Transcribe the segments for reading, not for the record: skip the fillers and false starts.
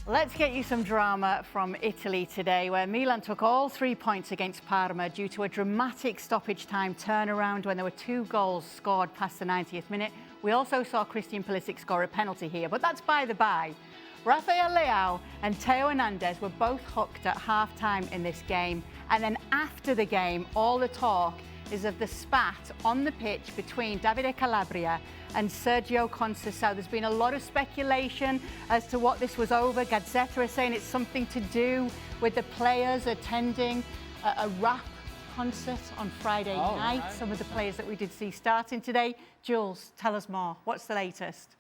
Let's get you some drama from Italy today, where Milan took all 3 points against Parma due to a dramatic stoppage time turnaround when there were 2 goals scored past the 90th minute. We also saw Christian Pulisic score a penalty here, but that's by the by. Rafael Leao and Theo Hernandez were both hooked at half-time in this game. And then after the game, all the talk is of the spat on the pitch between Davide Calabria and Sergio Conceicao. There's been a lot of speculation as to what this was over. Gazzetta is saying it's something to do with the players attending a rap concert on Friday night. Right. Some of the players that we did see starting today. Jules, tell us more. What's the latest?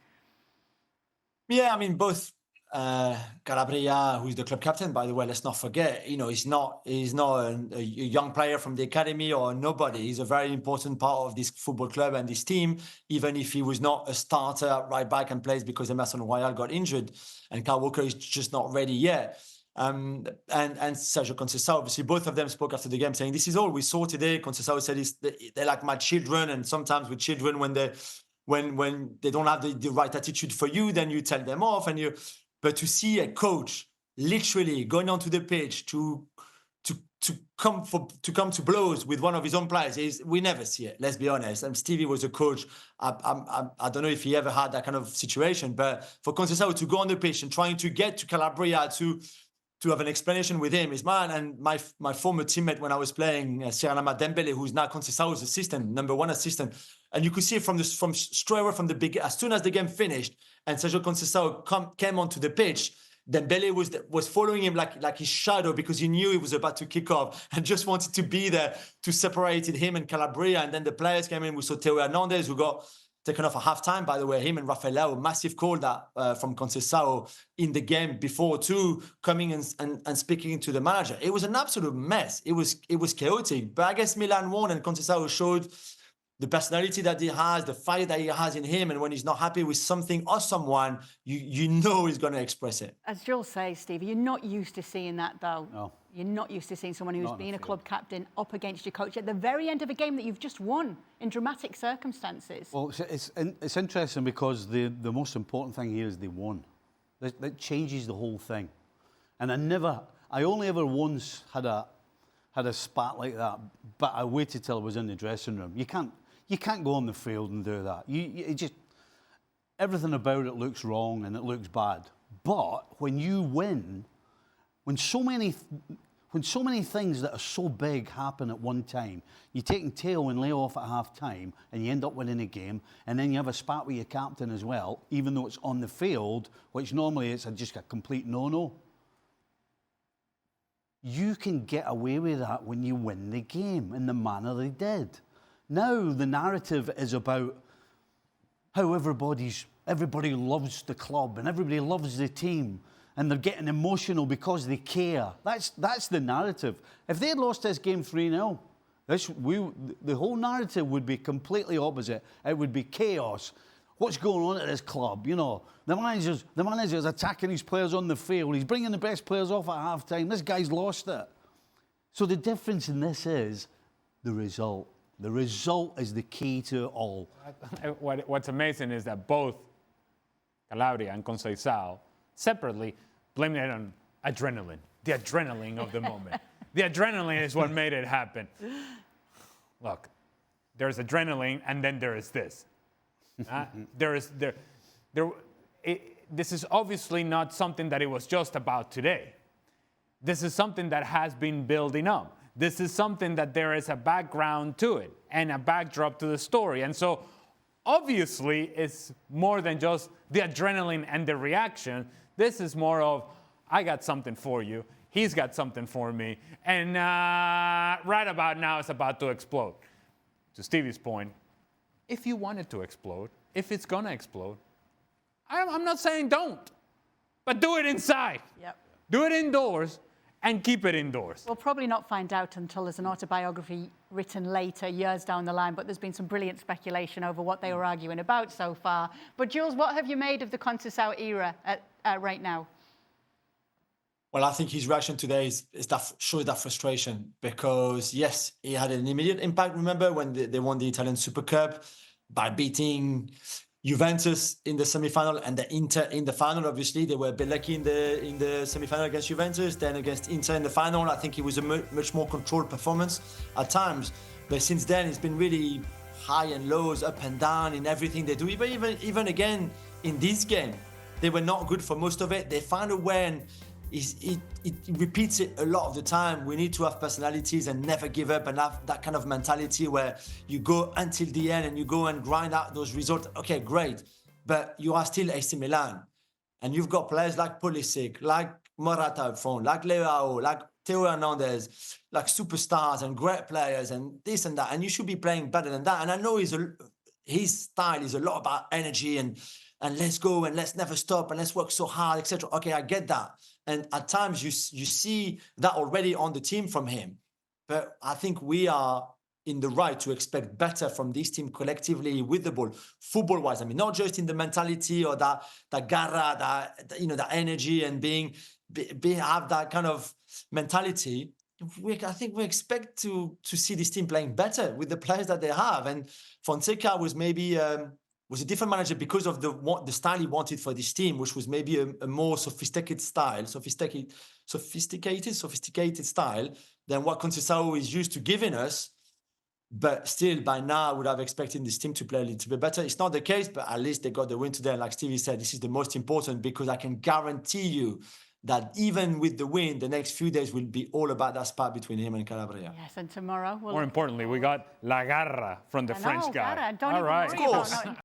Yeah, I mean, both Calabria, who's the club captain, by the way, let's not forget, he's not a young player from the academy or nobody. He's a very important part of this football club and this team, even if he was not a starter at right back and plays because Emerson Royal got injured and Kyle Walker is just not ready yet. And Sergio Conceicao, obviously, both of them spoke after the game saying, this is all we saw today. Conceicao said they're like my children, and sometimes with children, when they don't have the right attitude for you, then you tell them off. But to see a coach literally going onto the pitch to come to blows with one of his own players, we never see it. Let's be honest. And Stevie was a coach. I don't know if he ever had that kind of situation, but for Conceicao to go on the pitch and trying to get to Calabria to have an explanation with him is man. And my former teammate when I was playing, Sergio Dembele, who's now Conceicao's assistant, number 1 assistant, and you could see it from straight away from the beginning. As soon as the game finished and Sergio Conceicao came onto the pitch, Dembele was following him like his shadow, because he knew he was about to kick off and just wanted to be there to separate him and Calabria. And then the players came in. We saw Theo Hernandez, who got taken off at half-time, by the way. Him and Rafael Leao, massive call that from Conceicao in the game before too, coming and speaking to the manager. It was an absolute mess. It was chaotic. But I guess Milan won, and Conceicao showed the personality that he has, the fire that he has in him, and when he's not happy with something or someone, you know he's going to express it. As Jules says, Stevie, you're not used to seeing that, though. No. You're not used to seeing someone who's been a club captain up against your coach at the very end of a game that you've just won in dramatic circumstances. Well, it's interesting because the most important thing here is they won. That changes the whole thing. And I only ever once had a spat like that, but I waited till I was in the dressing room. You can't go on the field and do that. It just everything about it looks wrong and it looks bad. But when you win, when so many things that are so big happen at one time, you're taking Theo and Leo off at half-time and you end up winning a game, and then you have a spat with your captain as well, even though it's on the field, which normally it's just a complete no-no. You can get away with that when you win the game in the manner they did. Now the narrative is about how everybody loves the club and everybody loves the team and they're getting emotional because they care. That's the narrative. If they had lost this game 3-0, the whole narrative would be completely opposite. It would be chaos. What's going on at this club? The manager's attacking his players on the field. He's bringing the best players off at half-time. This guy's lost it. So the difference in this is the result. The result is the key to it all. What's amazing is that both Calabria and Conceicao separately blamed it on adrenaline, the adrenaline of the moment. The adrenaline is what made it happen. Look, there's adrenaline, and then there is this. This is obviously not something that it was just about today. This is something that has been building up. This is something that there is a background to it and a backdrop to the story. And so obviously it's more than just the adrenaline and the reaction. This is more of, I got something for you. He's got something for me. And right about now it's about to explode. To Stevie's point, if you want it to explode, if it's going to explode, I'm not saying don't, but do it inside. Yep. Do it indoors. And keep it indoors. We'll probably not find out until there's an autobiography written later, years down the line, but there's been some brilliant speculation over what they were arguing about so far. But Jules, what have you made of the Conceicao era right now? Well, I think his reaction today shows that frustration, because yes, he had an immediate impact. Remember when they won the Italian Super Cup by beating Juventus in the semi-final and the Inter in the final. Obviously, they were a bit lucky in the semi-final against Juventus, then against Inter in the final. I think it was a much more controlled performance at times. But since then, it's been really high and lows, up and down in everything they do. But even again in this game, they were not good for most of it. They found a way, and it repeats it a lot of the time. We need to have personalities and never give up, and have that kind of mentality where you go until the end and you go and grind out those results. Okay, great. But you are still AC Milan. And you've got players like Pulisic, like Morata up front, like Leao, like Theo Hernandez, like superstars and great players and this and that. And you should be playing better than that. And I know his style is a lot about energy and let's go and let's never stop and let's work so hard, etc. Okay, I get that. And at times you see that already on the team from him. But I think we are in the right to expect better from this team collectively with the ball, football-wise. I mean, not just in the mentality or that garra, that energy and have that kind of mentality. I think we expect to see this team playing better with the players that they have. And Fonseca was maybe was a different manager because of the style he wanted for this team, which was maybe a more sophisticated style, sophisticated style than what Conceicao is used to giving us. But still, by now, I would have expected this team to play a little bit better. It's not the case, but at least they got the win today. And like Stevie said, this is the most important, because I can guarantee you that even with the win, the next few days will be all about that spat between him and Calabria. Yes, and tomorrow... More importantly, we got La Garra from the French guy. Garra. Don't all even right. worry about